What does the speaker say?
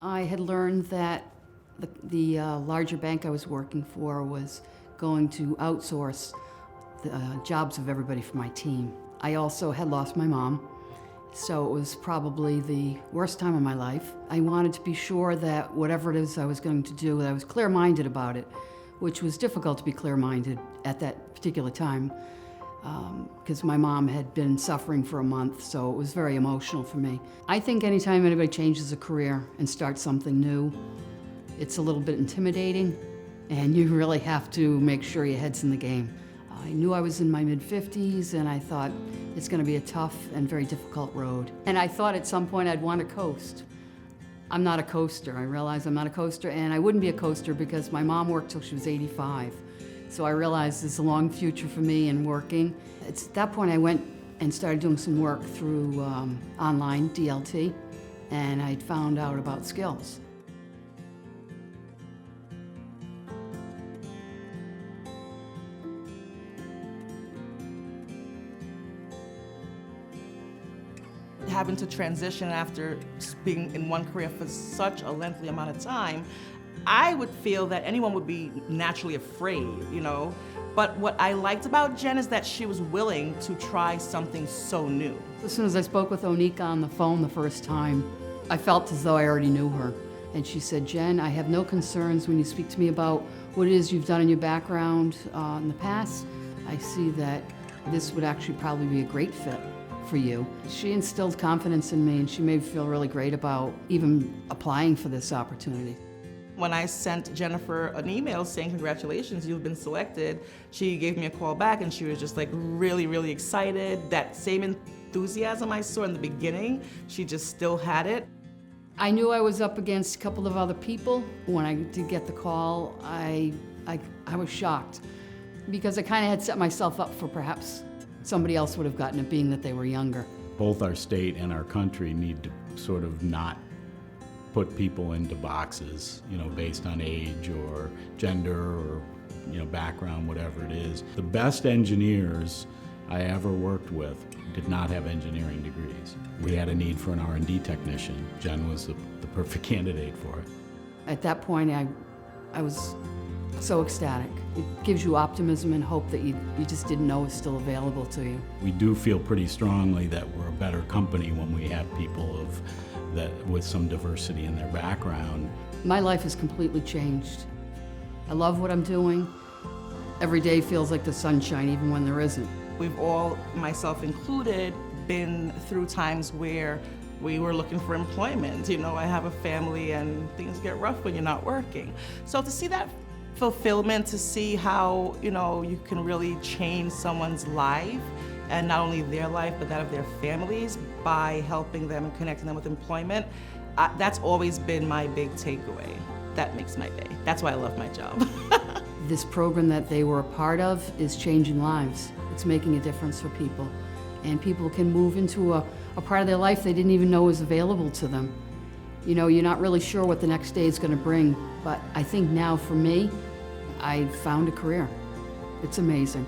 I had learned that the larger bank I was working for was going to outsource the jobs of everybody from my team. I also had lost my mom, so it was probably the worst time of my life. I wanted to be sure that whatever it is I was going to do, that I was clear-minded about it, which was difficult to be clear-minded at that particular time, because my mom had been suffering for a month, so it was very emotional for me. I think anytime anybody changes a career and starts something new, it's a little bit intimidating, and you really have to make sure your head's in the game. I knew I was in my mid-50s, and I thought it's going to be a tough and very difficult road. And I thought at some point I'd want to coast. I'm not a coaster. I realize I'm not a coaster, and I wouldn't be a coaster because my mom worked till she was 85. So I realized there's a long future for me in working. At that point I went and started doing some work through online DLT, and I found out about Skills. Having to transition after being in one career for such a lengthy amount of time, I would feel that anyone would be naturally afraid, you know? But what I liked about Jen is that she was willing to try something so new. As soon as I spoke with Onika on the phone the first time, I felt as though I already knew her. And she said, "Jen, I have no concerns when you speak to me about what it is you've done in your background in the past. I see that this would actually probably be a great fit for you." She instilled confidence in me, and she made me feel really great about even applying for this opportunity. When I sent Jennifer an email saying, "Congratulations, you've been selected," she gave me a call back, and she was just like really, really excited. That same enthusiasm I saw in the beginning, she just still had it. I knew I was up against a couple of other people. When I did get the call, I was shocked, because I kind of had set myself up for perhaps somebody else would have gotten it, being that they were younger. Both our state and our country need to sort of not put people into boxes, you know, based on age or gender or, you know, background, whatever it is. The best engineers I ever worked with did not have engineering degrees. We had a need for an R&D technician. Jen was the perfect candidate for it. At that point, I was so ecstatic. It gives you optimism and hope that you just didn't know was still available to you. We do feel pretty strongly that we're a better company when we have people with some diversity in their background. My life has completely changed. I love what I'm doing. Every day feels like the sunshine, even when there isn't. We've all, myself included, been through times where we were looking for employment. You know, I have a family and things get rough when you're not working. So to see that fulfillment, to see how, you know, you can really change someone's life, and not only their life, but that of their families, by helping them and connecting them with employment, that's always been my big takeaway. That makes my day. That's why I love my job. This program that they were a part of is changing lives. It's making a difference for people. And people can move into a part of their life they didn't even know was available to them. You know, you're not really sure what the next day is going to bring, but I think now for me, I found a career. It's amazing.